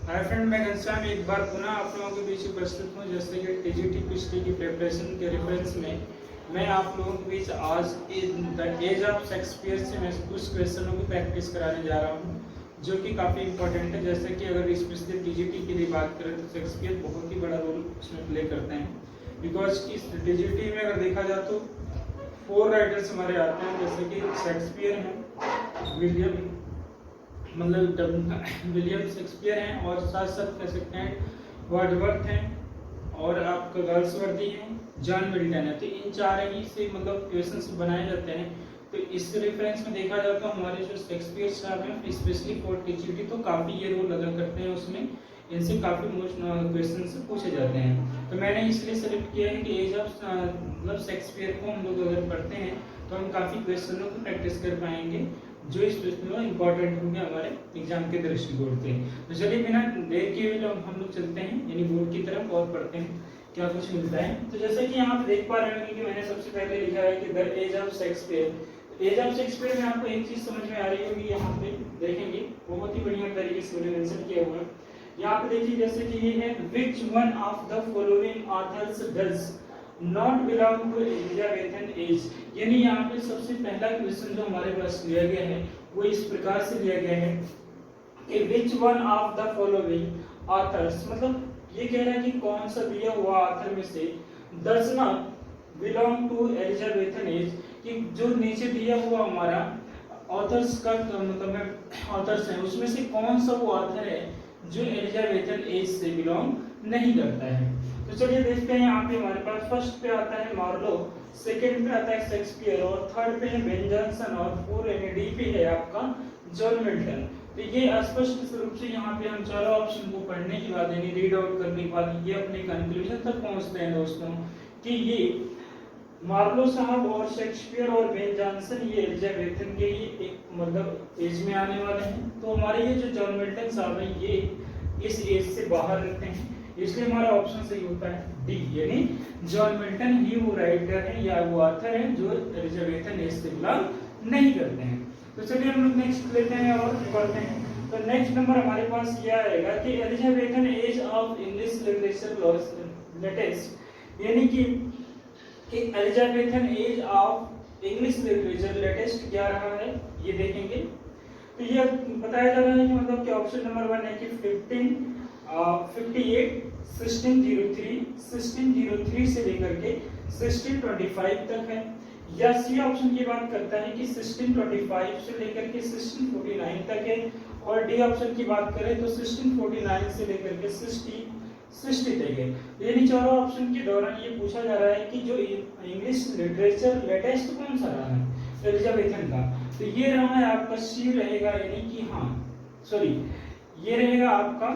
Hi friend, मैं घनश्याम एक बार पुनः आप लोगों के बीच उपस्थित हूँ। जैसे कि टीजीटी पीसीटी की प्रिपरेशन के रेफरेंस में मैं आप लोगों के बीच आज द एज ऑफ शेक्सपियर से मैं कुछ क्वेश्चनों की प्रैक्टिस कराने जा रहा हूँ, जो कि काफ़ी इंपॉर्टेंट है। जैसे कि अगर स्पेशली टीजीटी के लिए बात करें तो शेक्सपियर बहुत ही बड़ा रोल उसमें प्ले करते हैं, बिकॉज कि टीजीटी में अगर देखा जाए तो 4 राइटर्स हमारे आते हैं, जैसे कि शेक्सपियर हैं, विलियम शेक्सपियर हैं, और साथ साथ कह सकते हैं वर्डवर्थ हैं, और आपका गर्ल्सवर्दी हैं, जॉन मिल्टन है। तो इन 4 ही से क्वेश्चंस बनाए जाते हैं। तो इस रेफरेंस में देखा जाए तो हमारे जो शेक्सपियर साहब हैं स्पेशली फॉर टीजीटी तो काफ़ी ये रोल अदा करते हैं उसमें। इनसे काफ़ी मोस्ट क्वेश्चन पूछे जाते हैं। तो मैंने इसलिए सेलेक्ट किया है कि एज ऑफ शेक्सपियर को हम लोग अगर पढ़ते हैं तो हम काफ़ी क्वेश्चनों को प्रैक्टिस कर पाएंगे, जो इस प्रश्न में इंपॉर्टेंट होंगे हमारे एग्जाम के दृष्टिकोण से। तो चलिए बिना देर किए हुए हम लोग चलते हैं यानी बोर्ड की तरफ और पढ़ते हैं क्या कुछ मिलता है। तो जैसे कि यहाँ पे देख पा रहे हैं कि मैंने सबसे पहले लिखा है कि the age of Shakespeare. Age of Shakespeare में आपको एक चीज समझ में आ रही होगी, यहाँ पे देखेंगे बहुत ही बढ़िया तरीके से उन्हें मेंशन किया हुआ है। यहाँ पे देखिए जैसे कि ये है which one of the following authors does not belong to Elizabethan age. यानी यहाँ पे सबसे पहला क्वेश्चन जो हमारे पास लिया गया है वो इस प्रकार से लिया गया है कि विच one of the following authors, मतलब ये कह रहा है कि कौन सा दिया हुआ ऑथर में से does not belong to Elizabethan age, कि जो नीचे दिया हुआ हमारा ऑथर्स का मतलब ऑथर्स है उसमें से कौन सा वो ऑथर है जो एलिजाबेथन एज से बिलोंग नहीं करता है। तो चलिए देखते हैं। यहाँ पे हमारे पास फर्स्ट पे आता है मार्लो, सेकंड पे आता है शेक्सपियर, और थर्ड पे है बेन जॉनसन, और फोर्थ डी पे है आपका जॉन मिल्टन। तो ये स्पष्ट रूप से यहाँ पे हम चारों ऑप्शन को पढ़ने के बाद यानी रीड आउट करने के बाद ये अपने कंक्लूजन तक पहुँचते हैं दोस्तों कि ये मार्लो साहब और शेक्सपियर और बेन जॉनसन ये एलिजाबेथन के ही एक एज में आने वाले हैं। तो हमारे ये जो जॉन मिल्टन साहब है ये इस एज से बाहर रहते हैं, इसलिए हमारा ऑप्शन सही होता है डी, यानी जॉन मिल्टन ही वो राइटर है या वो ऑथर है जो एलिजाबेथन एज से बिलोंग नहीं करते हैं। तो चलिए हम लोग नेक्स्ट लेते हैं और पढ़ते हैं। तो नेक्स्ट नंबर हमारे पास क्या आएगा कि Elizabethan age of English literature latest, यानी कि Elizabethan age of English literature latest क्या रहा है ये देखेंगे। तो ये बताया जा रहा है कि मतलब कि ऑप्शन नंबर 1 है कि 1558 1603 से लेकर के 1625 तक है, या सी ऑप्शन की बात करता है कि 1625 से लेकर के 1649 तक है, और डी ऑप्शन की बात करें तो 1649 से लेकर के 60 तक है। यानी चारों ऑप्शन के दौरान ये पूछा जा रहा है कि जो इंग्लिश लिटरेचर लेटेस्ट कौन सा रहा है एलिजाबेथन का। तो ये रहा है आपका सी रहेगा, यानी कि ये रहेगा आपका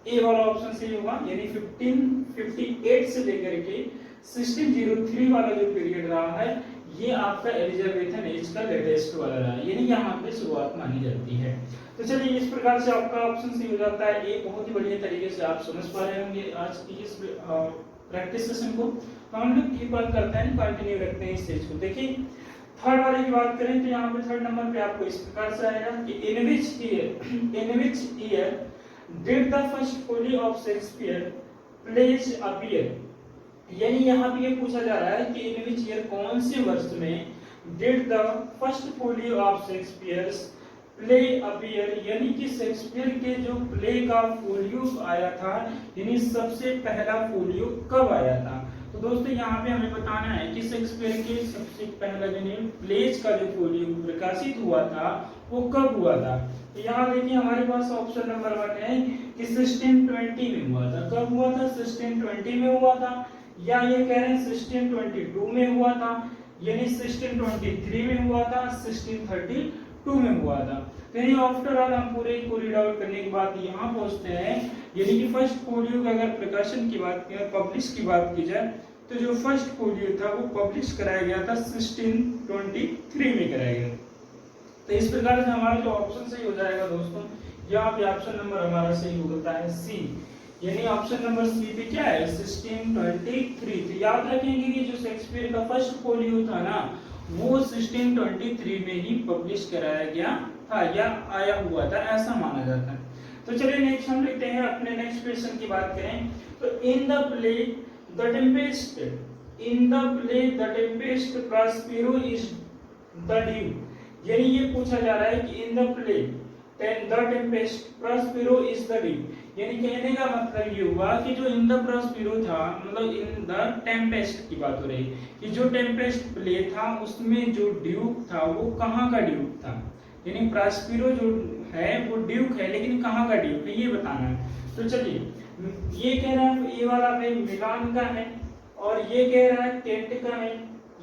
ए वाला ऑप्शन सही होगा, यानी 1558 से लेकर के 1603 वाला जो पीरियड रहा है ये आपका एलिजाबेथन एज का लेटेस्ट वाला रहा है, यानी यहाँ पे शुरुआत मानी जाती है। तो चलिए इस प्रकार से आपका ऑप्शन सही हो जाता है। ये बहुत ही बढ़िया तरीके से आप समझ पा रहे होंगे आज की इस प्रैक्टिस सेशन को। तो हम लोग कीप ऑन करते हैं, कंटिन्यू रखते हैं इस चीज को। देखिए थर्ड वाले की बात करें तो यहाँ पे थर्ड नंबर पे आपको इस प्रकार से आएगा कि in which year did the first folio of Shakespeare plays appear. यानी यहाँ पे ये पूछा जा रहा है कि इन विच ईयर कौन से वर्ष में did the first folio of Shakespeare's play appear, यानी कि शेक्सपियर के जो प्ले का फोलियो आया था यानी सबसे पहला फोलियो कब आया था। तो दोस्तों यहाँ पे हमें बताना है कि शेक्सपियर के सबसे पहला जो प्लेज का जो फोलियो प्रकाशित हुआ था वो कब हुआ था। तो यहाँ देखिए हमारे पास ऑप्शन नंबर 1 है कि 1620 में हुआ था। कब हुआ था? 1620 में हुआ था, या ये कह रहे हैं 1622 में हुआ था, यानी 1623 में हुआ था, 1632 में हुआ था। तो यानी आफ्टर ऑल हम पूरे को रीड आउट करने के बाद यहाँ पहुँचते हैं, यानी कि फर्स्ट फोलियो का अगर प्रकाशन की बात की पब्लिश की बात की जाए तो जो फर्स्ट फोलियो था वो पब्लिश कराया गया था 1623 में कराया गया। तो इस प्रकार से हमारा जो ऑप्शन सही हो जाएगा दोस्तों, यहाँ पे ऑप्शन नंबर हमारा सही होता है सी, यानी ऑप्शन नंबर सी पे क्या है 1623। तो याद रखेंगे कि जो शेक्सपियर का फर्स्ट फोलियो था ना वो 1623 में ही पब्लिश कराया गया था या आया हुआ था, ऐसा माना जाता है। तो चलिए नेक्स्ट हम लेते हैं अपने नेक्स्ट क्वेश्चन की बात करें तो in the play the Tempest Prospero is the due, यानी ये पूछा जा रहा है कि in the play the Tempest Prospero is the due, यानी कहने का मतलब ये हुआ कि जो इन द प्रॉस्पेरो था, मतलब इन द टेम्पेस्ट की बात हो रही कि जो टेम्पेस्ट प्ले था उसमें जो ड्यूक था वो कहाँ का ड्यूक था, यानी प्रॉस्पेरो जो है वो ड्यूक है लेकिन कहाँ का ड्यूक है ये बताना है। तो चलिए ये कह रहा है ये वाला पे मिलान का है और ये कह रहा है केंट का है,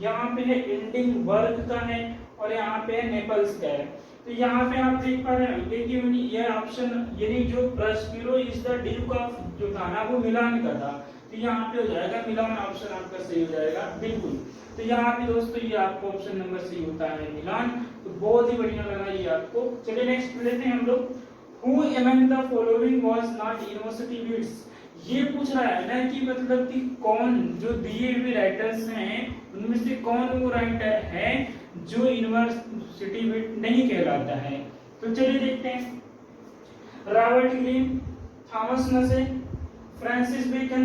यहाँ पे है एडिनबर्ग का है और यहाँ पे है नेपल्स का है। तो यहाँ पे आप देख पा रहे होंगे कि ये ऑप्शन यानी जो Prospero is the Duke of जो था ना वो मिलान का था, तो यहाँ पे हो जाएगा मिलान, ऑप्शन आपका सही हो जाएगा बिल्कुल। तो यहाँ पे दोस्तों ये आपको ऑप्शन नंबर सी होता है मिलान, तो बहुत ही बढ़िया लगा ये आपको। चलिए नेक्स्ट लेते हैं हम लोग, who among the following was not university bits, ये पूछ रहा है ना कि मतलब कि कौन जो दिए हुए राइटर्स हैं उनमें से कौन वो राइटर है जो यूनिवर्सिटी बिट नहीं कहलाता है। तो चलिए देखते हैं, रॉबर्ट ग्रीन, थॉमस नसे, फ्रांसिस बेकन,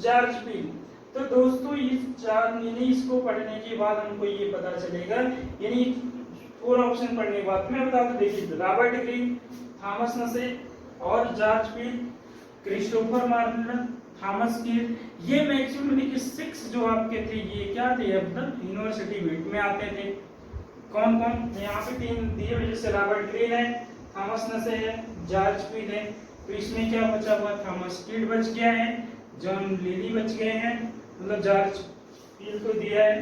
जॉर्ज पील। तो दोस्तों इस चार यानी इसको पढ़ने के बाद हमको ये पता चलेगा, यानी 4 ऑप्शन पढ़ने के बाद मैं बता दूं, देखिए रॉबर्ट ग्रीन, थॉमस नसे और George Peele, Christopher Marlon, Thomas कीट, ये मैक्सिमम देखिए 6 जो आपके थे ये क्या थे अब तक यूनिवर्सिटी बिट में आते थे। कौन कौन यहाँ पे 3 दिए हुए, जैसे रॉबर्ट ग्रीन है, थॉमस नसे है, जॉर्ज पील है, तो इसमें क्या बचा हुआ, थॉमस कीट बच गया है, जॉन लिली बच गए हैं, मतलब जॉर्ज पील को दिया है,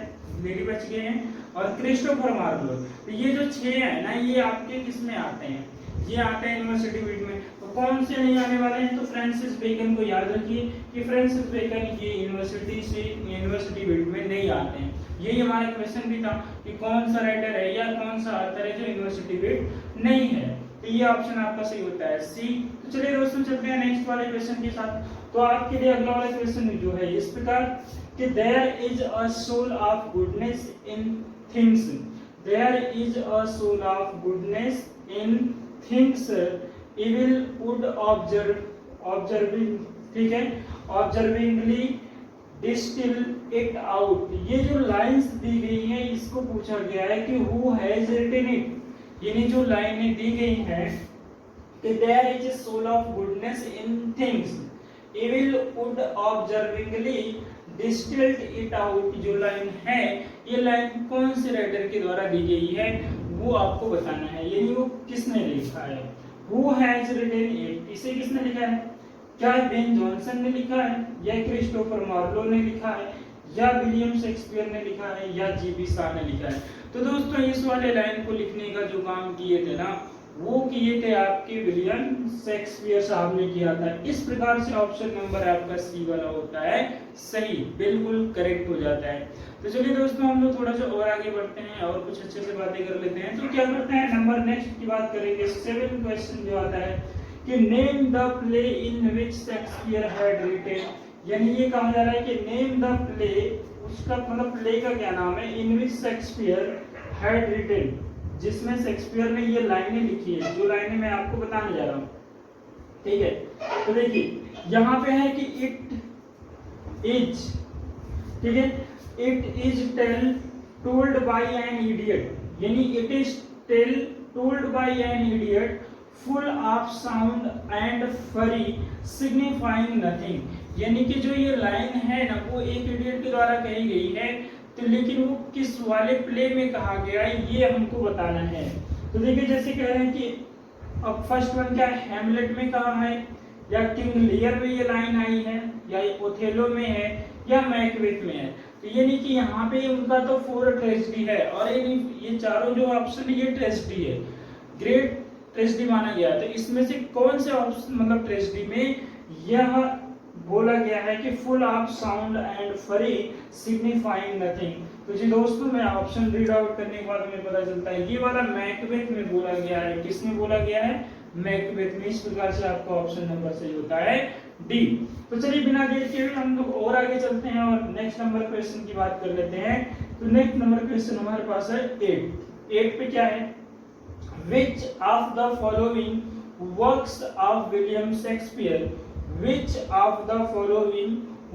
लिली बच गए हैं और क्रिस्टोफर मार्लोर। तो ये जो 6 है ना ये आपके किस में आते हैं, ये आते हैं यूनिवर्सिटी बिट में। तो कौन से नहीं आने वाले हैं, तो फ्रांसिस बेकन को याद रखिए कि फ्रांसिस बेकन ये यूनिवर्सिटी बिट में नहीं आते हैं। यही हमारा क्वेश्चन भी था कि कौन सा राइटर है या कौन सा ऑथर है जो यूनिवर्सिटी बिट नहीं है, तो ये ऑप्शन आपका सही होता है सी। तो चलिए दोस्तों चलते हैं नेक्स्ट वाले क्वेश्चन के साथ। तो आपके लिए अगला वाला क्वेश्चन जो है इस प्रकार कि there is a soul of goodness in things, there is a soul of goodness in things evil would observing, ठीक है, ऑब्जर्विंगली डिस्टिल इट आउट। ये जो लाइंस दी गई हैं इसको पूछा गया है कि हु हैज रिटन इट, यानी जो लाइनें दी गई हैं कि there is a soul of goodness in things evil would observingly distilled it out, जो लाइन है ये लाइन कौन से राइटर के द्वारा दी गई है वो आपको बताना है, यानी वो किसने लिखा है। हु हैज रिटन इट, इसे किसने लिखा है, क्या बेन जॉनसन ने लिखा है या क्रिस्टोफर मार्लो ने लिखा है या विलियम शेक्सपियर ने लिखा है या जीबी शाह ने लिखा है। तो दोस्तों इस वाले लाइन को लिखने का जो काम किए थे ना वो किए थे आपके विलियम शेक्सपियर साहब ने किया था। इस प्रकार से ऑप्शन नंबर आपका सी वाला होता है सही, बिल्कुल करेक्ट हो जाता है। तो चलिए दोस्तों हम लोग थोड़ा सा और आगे बढ़ते हैं और कुछ अच्छे से बातें कर लेते हैं। तो क्या करते हैं नंबर नेक्स्ट की बात करेंगे, 7 क्वेश्चन जो आता है कि name the play in which Shakespeare had written, यानी ये कहा जा रहा है कि नेम द प्ले, उसका मतलब प्ले का क्या नाम है, इन विच शेक्सपियर हैड रिटन, जिसमें शेक्सपियर ने ये लाइनें लिखी है, जो लाइनें मैं आपको बताने जा रहा हूँ, ठीक है। तो देखिए यहाँ पे है कि इट इज, ठीक है, it is tale told by an idiot, यानी it is tale told by an idiot full of sound and fury signifying nothing, यानी कि जो ये लाइन है ना वो एक इडियट के द्वारा कही गई है, तो लेकिन वो किस वाले प्ले में कहा गया है ये हमको बताना है। तो देखिए जैसे कह रहे हैं कि अब फर्स्ट वन क्या है, हैमलेट में कहा है या किंग लियर में ये लाइन आई है या ओथेलो में है या मैकबेथ में है। तो यानी कि यहाँ पे उनका तो 4 ट्रेजेडी है और ये चारों जो ऑप्शन ये ट्रेजेडी है, ग्रेट ट्रेजेडी माना गया। तो इसमें से कौन से ऑप्शन मतलब ट्रेजेडी में यह बोला गया है कि full of sound and fury signifying nothing. तो जी दोस्तों मैं ऑप्शन रीड आउट करने के बाद हमें पता चलता है ये वाला मैकबेथ में बोला गया है। किसमें बोला गया है, मैकबेथ में। इस प्रकार से आपका ऑप्शन नंबर सही होता है डी। तो चलिए बिना देर के हम लोग और आगे चलते हैं और नेक्स्ट नंबर क्वेश्चन की बात कर लेते हैं। तो नेक्स्ट नंबर क्वेश्चन हमारे पास है 8 पे क्या है, विच of the following works of William Shakespeare, which of the following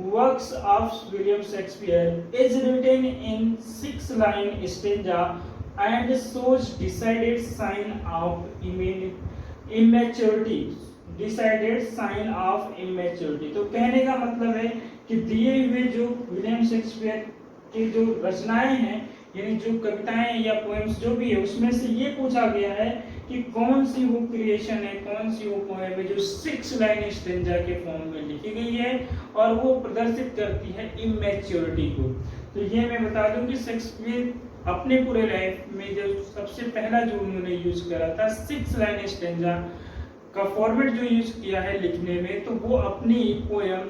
works of William Shakespeare is written in 6-line stanza and shows decided sign of immaturity, decided sign of immaturity। तो कहने का मतलब है कि दिए हुए जो विलियम शेक्सपियर की जो रचनाएं हैं, यानी जो कविताएं या पोएम्स जो भी है, उसमें से ये पूछा गया है कि कौन सी वो क्रिएशन है, कौन सी वो पोएम है जो 6-लाइन स्टेंजा के फॉर्म में लिखी गई है और वो प्रदर्शित करती है इमेच्योरिटी को। तो ये मैं बता दूं कि शेक्सपियर अपने पूरे लाइफ में जो सबसे पहला जो उन्होंने यूज करा था 6-लाइन स्टेंजा का फॉर्मेट जो यूज किया है लिखने में, तो वो अपनी poem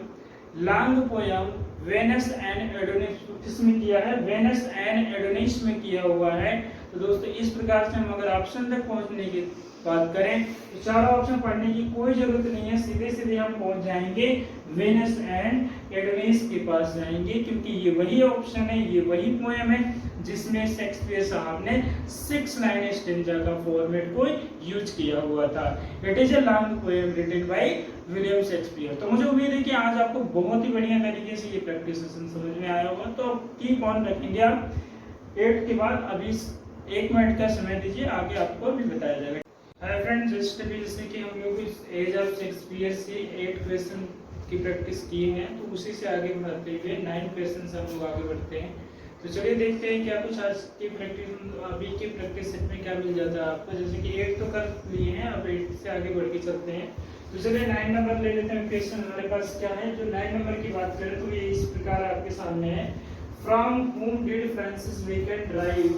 long poem Venus and Adonis किसमें किया है, वेनस एंड एडोनिस में किया हुआ है। तो दोस्तों इस प्रकार से हम अगर ऑप्शन तक पहुंचने की बात करें तो चारों ऑप्शन पढ़ने की कोई जरूरत नहीं है, सीधे सीधे हम पहुंच जाएंगे वेनस एंड एडोनिस के पास जाएंगे, क्योंकि ये वही ऑप्शन है, ये वही पोएम है जिसमें शेक्सपियर साहब ने 6-लाइन स्टेंजा का फॉर्मेट को यूज किया हुआ था। It is a long poem written by William Shakespeare. तो मुझे उम्मीद है कि आज आपको बहुत ही बढ़िया तरीके से ये प्रैक्टिस सेशन समझ में आया होगा। तो कीप ऑन रखेंगे आप 8 के बाद अभी 1 मिनट का समय दीजिए, आगे आपको भी बताया जाएगा। हाय फ्रेंड्स, जैसे कि हम लोग इस एज ऑफ शेक्सपियर से 8 क्वेश्चन की प्रैक्टिस किए हैं, तो उसी से आगे बढ़ते हुए 9 क्वेश्चन से हम लोग आगे बढ़ते हैं। तो चलिए देखते हैं क्या कुछ आज की प्रैक्टिस, अभी की प्रैक्टिस सेट में क्या मिल जाता है आपको। जैसे कि 8 तो कर लिए हैं, अब 8 से आगे बढ़ के चलते हैं। तो चलिए 9 नंबर ले लेते हैं। क्वेश्चन हमारे पास क्या है, जो 9 नंबर की बात करें तो ये इस प्रकार आपके सामने है। From whom did Francis Bacon derive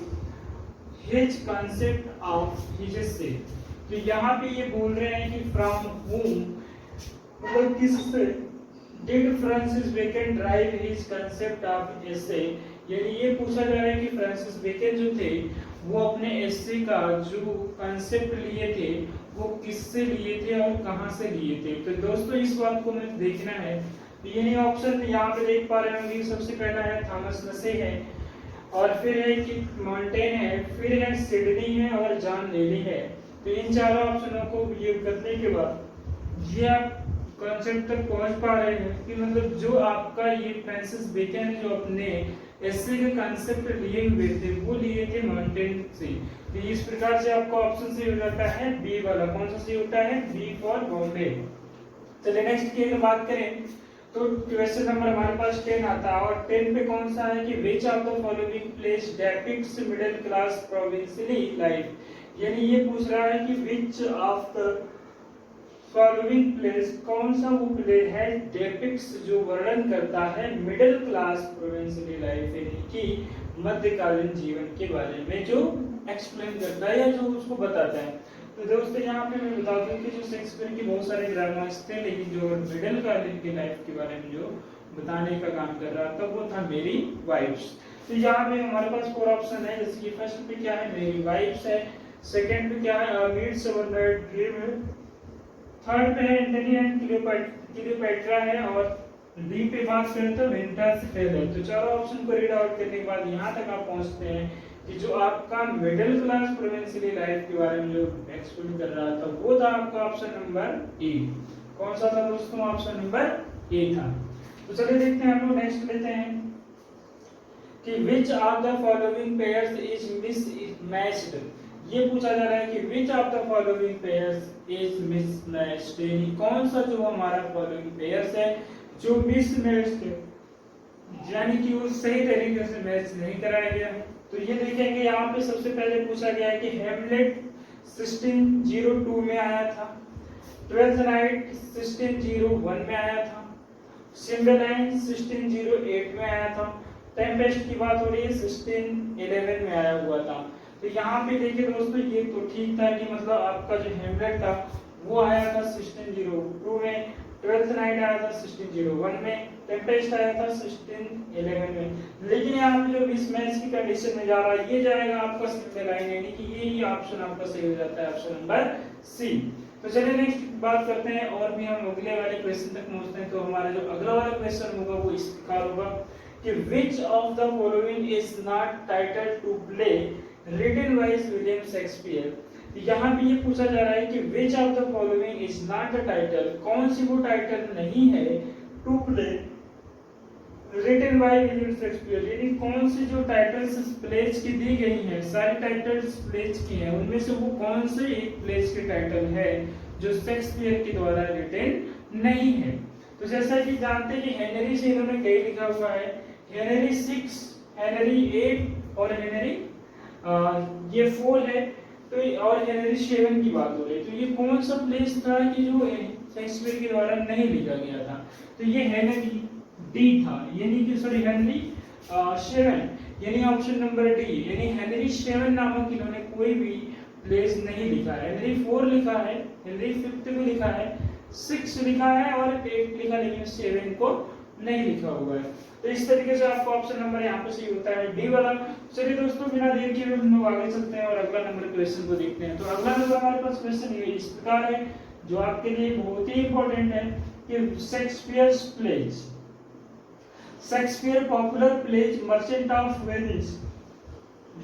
his concept of his essay? तो यहाँ पे ये बोल रहे हैं कि फ्रॉम whom मतलब किससे did Francis Bacon derive his concept of essay, यानी ये पूछा जा रहा है कि फ्रांसिस बेकन जो थे वो अपने एसे का जो कंसेप्ट लिए थे वो किससे लिए थे और कहां से लिए थे। तो दोस्तों इस बात को हमें देखना है। तो ये ऑप्शन यहाँ पे देख पा रहे होंगे, सबसे पहला है थॉमस नसे है, और फिर है कि मॉन्टेन है, फिर है सिडनी है और जॉन लेली है। तो इन चारों ऑप्शनों को यूज करने के बाद ये आप कॉन्सेप्ट तक पहुंच पा रहे हैं कि मतलब जो आपका ये फ्रांसिस बेकन जो अपने एसे के कॉन्सेप्ट लिए हुए थे वो लिए थे मॉन्टेन से। तो इस प्रकार से आपका ऑप्शन से हो जाता है बी वाला। कौन सा सही होता है, बी फॉर बॉम्बे। चलिए नेक्स्ट की अगर बात करें तो क्वेश्चन नंबर हमारे पास 10 आता है, और 10 पे कौन सा है कि which of the following plays depicts middle class provincially life, यानी ये पूछ रहा है कि which of the following plays कौन सा वो प्ले है डेपिक्ट्स जो वर्णन करता है मिडिल क्लास प्रोविंशियली लाइफ, यानी कि मध्यकालीन जीवन के बारे में जो एक्सप्लेन करता है या जो उसको बताता है। तो दोस्तों यहाँ पे मैं बता दूं कि जो शेक्सपियर की बहुत सारे ड्रामास थे, लेकिन जो मिडिल कालीन की लाइफ के बारे में जो बताने का काम कर रहा था वो था मेरी वाइफ्स। तो यहाँ पे हमारे पास 4 ऑप्शन है, जैसे कि फर्स्ट पे क्या है, मेरी वाइफ्स है, सेकंड पे क्या है, मिडसमर ड्रीम है, थर्ड पे है एंटनी एंड क्लियोपेट्रा है, और डी पे बात करें तो विंटर्स टेल है। तो चारों ऑप्शन को रीड आउट करने के बाद यहाँ तक आप पहुँचते हैं कि जो आपका मिडिल क्लास प्रोविंशियली लाइफ के बारे में जो एक्सप्लेन कर रहा था वो था आपका ऑप्शन नंबर ए। कौन सा था दोस्तों, ऑप्शन नंबर ए था। तो चलिए देखते हैं, हम लोग नेक्स्ट लेते हैं कि which of the following pairs is mismatched. ये पूछा जा रहा है कि which of the following pairs is mismatched, यानी कौन सा जो हमारा फॉलोइंग पेयर्स है जो मिसमैच्ड है, यानी कि वो सही तरीके से मैच नहीं कराया गया है। तो ये देखेंगे यहाँ पे सबसे पहले पूछा गया है कि हेमलेट 1602 में आया था, ट्वेल्थ नाइट 1601 में आया था, सिंबेलाइन 1608 में आया था, टेम्पेस्ट की बात हो रही है 1611 में आया हुआ था। तो यहाँ पे देखिए दोस्तों ये तो ठीक था कि मतलब आपका जो हेमलेट था वो आया था 1602 में, ट्वेल्थ नाइट आया था 1601 में, टेम्पेस्ट आया था 1611 में। लेकिन यहाँ पे जो मिसमैच की कंडीशन में जा रहा है ये जाएगा आपका सिंबेलाइन, यानी कि ये ही ऑप्शन आपका सही हो जाता है, ऑप्शन नंबर सी। तो चलिए नेक्स्ट बात करते हैं और भी हम अगले वाले क्वेश्चन तक पहुंचते हैं। तो हमारा जो अगला वाला क्वेश्चन होगा वो इस प्रकार होगा कि which of the following is not titled to play written by William Shakespeare। यहाँ पे ये पूछा जा रहा है कि which of the following is not a title, कौन सी वो टाइटल नहीं है to play written by William Shakespeare, यानी कौन सी जो टाइटल्स प्लेज की दी गई हैं, सारी टाइटल्स प्लेज की हैं, उनमें से वो कौन से एक प्लेज की टाइटल है जो शेक्सपियर के द्वारा रिटन नहीं है। तो जैसा कि जानते हैं कि हेनरी से इन्होंने कई लिखा हुआ है, हेनरी 6, हेनरी 8 और हेनरी ये 4 है, तो और हेनरी 7 की बात हो रही है। तो ये कौन सा प्लेस था कि जो शेक्सपियर के द्वारा नहीं लिखा गया था, तो ये हेनरी डी था, यानी कि सॉरी हेनरी 7, यानी ऑप्शन नंबर डी, यानी हेनरी 7 नामक इन्होंने कोई भी प्लेस नहीं लिखा है। हेनरी 4 लिखा है, हेनरी 5 भी लिखा है, 6 लिखा है और 8 लिखा, लेकिन 7 को नहीं लिखा हुआ है। तो इस तरीके से आपको ऑप्शन नंबर यहाँ पे सही होता है डी वाला। चलिए दोस्तों बिना देर किए हम लोग आगे चलते हैं और अगला नंबर क्वेश्चन को देखते हैं। तो अगला नंबर हमारे पास क्वेश्चन ये इस प्रकार है, जो आपके लिए बहुत ही इंपॉर्टेंट है कि Shakespeare's plays, Shakespeare popular plays merchant of Venice,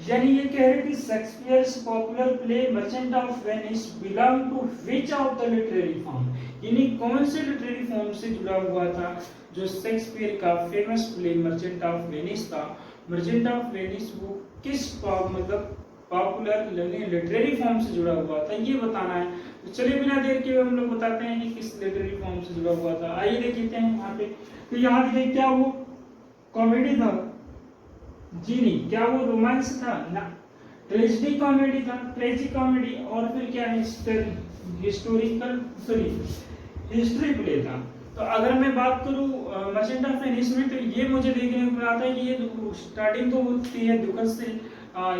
यानी ये कह रहे हैं कि Shakespeare's popular play merchant of Venice belong to which of the literary form, यानी कौन से लिटरेरी फॉर्म से जुड़ा हुआ था जो शेक्सपियर का famous play merchant of Venice था। मर्चेंट ऑफ वेनिस वो किस मतलब पॉपुलर लिटरेरी फॉर्म से जुड़ा हुआ था, ये बताना है। तो चलिए बिना देर के हम लोग बताते हैं कि किस लिटरेरी फॉर्म से जुड़ा हुआ था। आइए देखते हैं यहाँ पे। तो यहाँ देखिए, क्या वो कॉमेडी था? जी नहीं। क्या वो रोमांस था? ना। ट्रेजेडी कॉमेडी था, ट्रेजिक कॉमेडी, और फिर क्या है हिस्टोरिकल सॉरी हिस्ट्री प्ले था। तो अगर मैं बात करूं मर्चेंट ऑफ वेनिस में, तो ये मुझे देखने को मिला था कि ये स्टार्टिंग तो होती है दुखद से,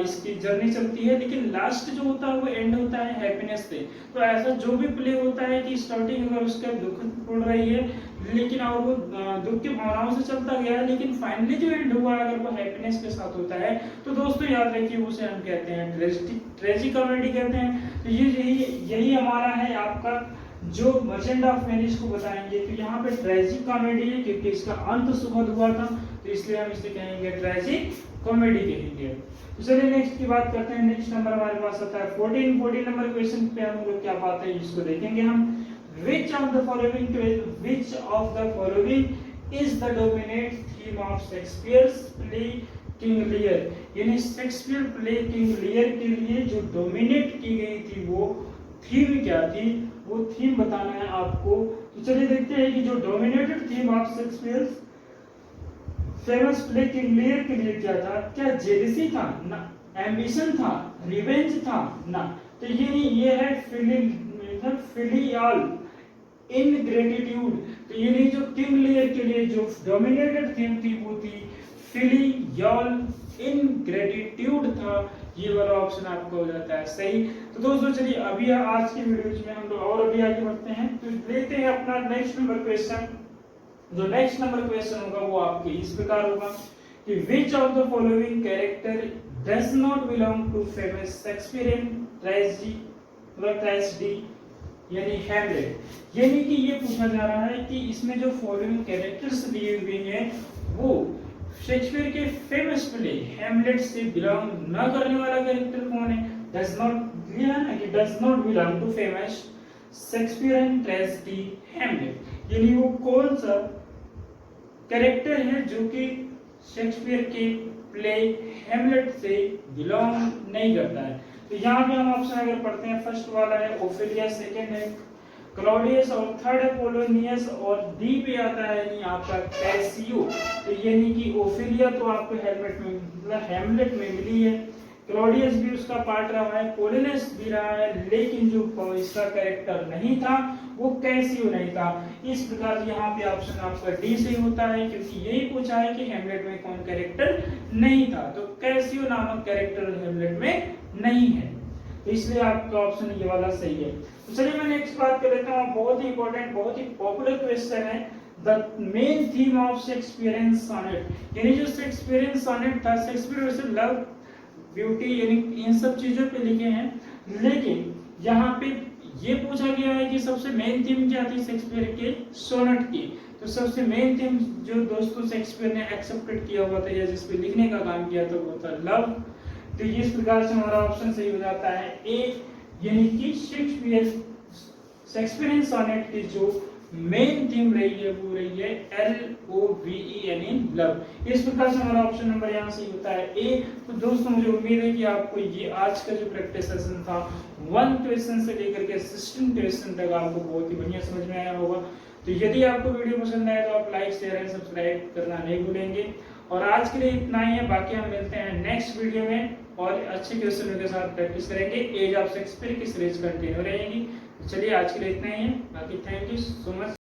इसकी जर्नी चलती है, लेकिन लास्ट जो होता है वो एंड होता है हैप्पीनेस से। तो ऐसा जो भी प्ले होता है कि स्टार्टिंग अगर उसका दुखद पड़ रही है, लेकिन और वो दुख की भावनाओं से चलता गया है, लेकिन फाइनली जो एंड हुआ अगर वो हैप्पीनेस के साथ होता है, तो दोस्तों याद रखिए उसे हम कहते हैं ट्रेजिक कॉमेडी कहते हैं। तो ये यही हमारा है आपका जो मर्चेंट ऑफ वेनिस को बताएंगे। तो यहाँ पे ट्रेजिक कॉमेडी है क्योंकि इसका अंत सुखद हुआ था, तो इसलिए हम इसे कहेंगे ट्रेजिक कॉमेडी कहेंगे। तो चलिए नेक्स्ट की बात करते हैं। नेक्स्ट नंबर हमारे पास आता है 14 नंबर क्वेश्चन पे हम लोग क्या पाते हैं इसको देखेंगे हम। Which of the following is the dominant theme of Shakespeare's play King Lear, यानी शेक्सपियर प्ले किंग लियर के लिए जो डोमिनेट की गई थी वो थीम क्या थी, वो थीम बताना है आपको। तो चलिए देखते हैं कि जो dominated theme of Shakespeare famous play King Lear के लिए क्या था। क्या जेलसी था? ना। एम्बिशन था? रिवेंज था? ना। तो ये है फिलियल इनग्रेटिट्यूड। तो ये जो किंग लियर के लिए जो डोमिनेटेड थीम थी वो थी फिलियल इनग्रेटिट्यूड था। ये वाला ऑप्शन आपका हो जाता है सही। तो दोस्तों चलिए अभी आज की वीडियो में हम लोग और अभी आगे बढ़ते हैं। तो देखते हैं अपना नेक्स्ट नंबर क्वेश्चन। जो नेक्स्ट नंबर क्वेश्चन होगा वो आपके इस प्रकार होगा कि which of the following character does not belong to famous Shakespearean tragedy यानी हैमलेट। यानी कि ये पूछा जा रहा है कि इसमें जो फॉलोइंग कैरेक्टर्स दिए हुए हैं वो शेक्सपियर के फेमस प्ले हैमलेट से बिलोंग न करने वाला कैरेक्टर कौन है। डज नॉट दिया है ना कि does not belong to famous Shakespearean tragedy Hamlet, यानी वो कौन सा कैरेक्टर है जो कि शेक्सपियर के प्ले हैमलेट से बिलोंग नहीं करता है। तो यहाँ पे हम ऑप्शन अगर पढ़ते हैं, फर्स्ट वाला है ओफेलिया, सेकंड है क्लॉडियस और थर्ड है पोलोनियस, और डी पे आता है यानी आपका कैसियो। तो यानी कि ओफेलिया तो आपको हैमलेट में मिली है, क्लॉडियस भी उसका पार्ट रहा है, पोलोनियस भी रहा है, लेकिन जो इसका कैरेक्टर नहीं था वो कैसियो नहीं था। इस प्रकार यहाँ पे ऑप्शन आपका डी सही होता है क्योंकि यही पूछा है कि हैमलेट में कौन कैरेक्टर नहीं था, तो कैसियो नामक कैरेक्टर हैमलेट में नहीं है, तो इसलिए आपका ऑप्शन ये वाला सही है। तो चलिए मैं नेक्स्ट बात कर लेता हूँ। बहुत ही इंपॉर्टेंट, बहुत ही पॉपुलर क्वेश्चन है, the main theme of Shakespearean sonnet, यानी जो शेक्सपियरियन सोनेट था, शेक्सपियर वैसे लव, ब्यूटी यानी इन सब चीजों पे लिखे हैं, लेकिन यहाँ पे ये पूछा गया है कि सबसे मेन थीम क्या थी शेक्सपियर के सोनेट की। तो सबसे मेन थीम जो दोस्तों शेक्सपियर ने एक्सेप्टेड किया हुआ था या जिस पे लिखने का काम किया था वो था लव। तो इस प्रकार से हमारा ऑप्शन सही हो जाता है ए, यानी कि शेक्सपियरियन सोनेट की जो मेन थीम रही है वो रही है LOVE यानी लव। इस प्रकार से हमारा ऑप्शन नंबर यहाँ से होता है ए। तो दोस्तों मुझे उम्मीद है कि आपको ये आज का जो प्रैक्टिस सेशन था 1 क्वेश्चन से लेकर के 16 क्वेश्चन तक आपको बहुत ही बढ़िया समझ में आया होगा। तो यदि आपको वीडियो पसंद आए तो आप लाइक शेयर एंड सब्सक्राइब करना नहीं भूलेंगे। और आज के लिए इतना ही है, बाकी हम मिलते हैं नेक्स्ट वीडियो में और अच्छे क्वेश्चनों के साथ प्रैक्टिस करेंगे। एज ऑफ शेक्सपियर की सीरीज कंटिन्यू रहेगी। चलिए आज के लिए इतना ही है, बाकी थैंक यू सो मच।